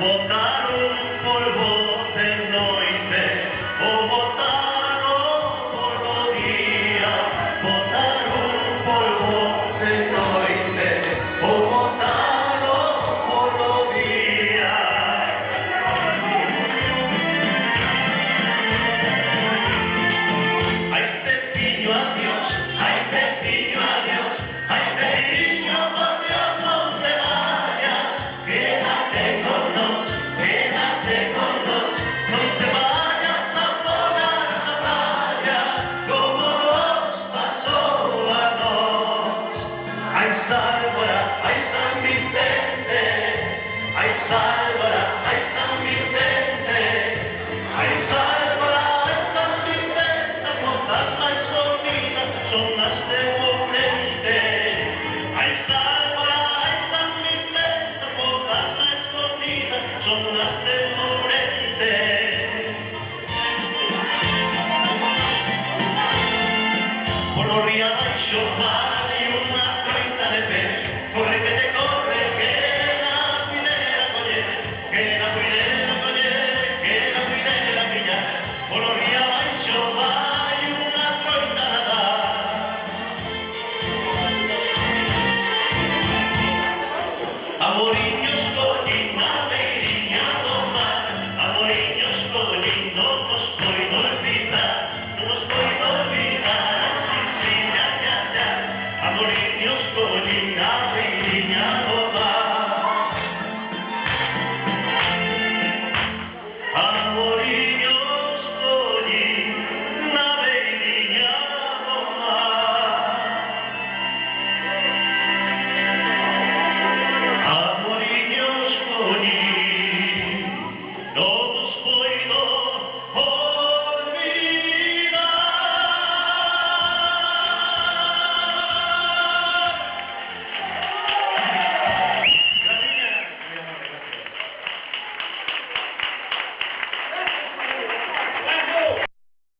Botaron por vos de noite, o botaron por los días, botaron por vos de noite, o botaron por los días. Ay, Pepiño, adiós, ay, Pepiño, adiós, ay, Pepiño, por Dios, no te vayas, quédate con nosotros. Ay, San Vicente, ay, San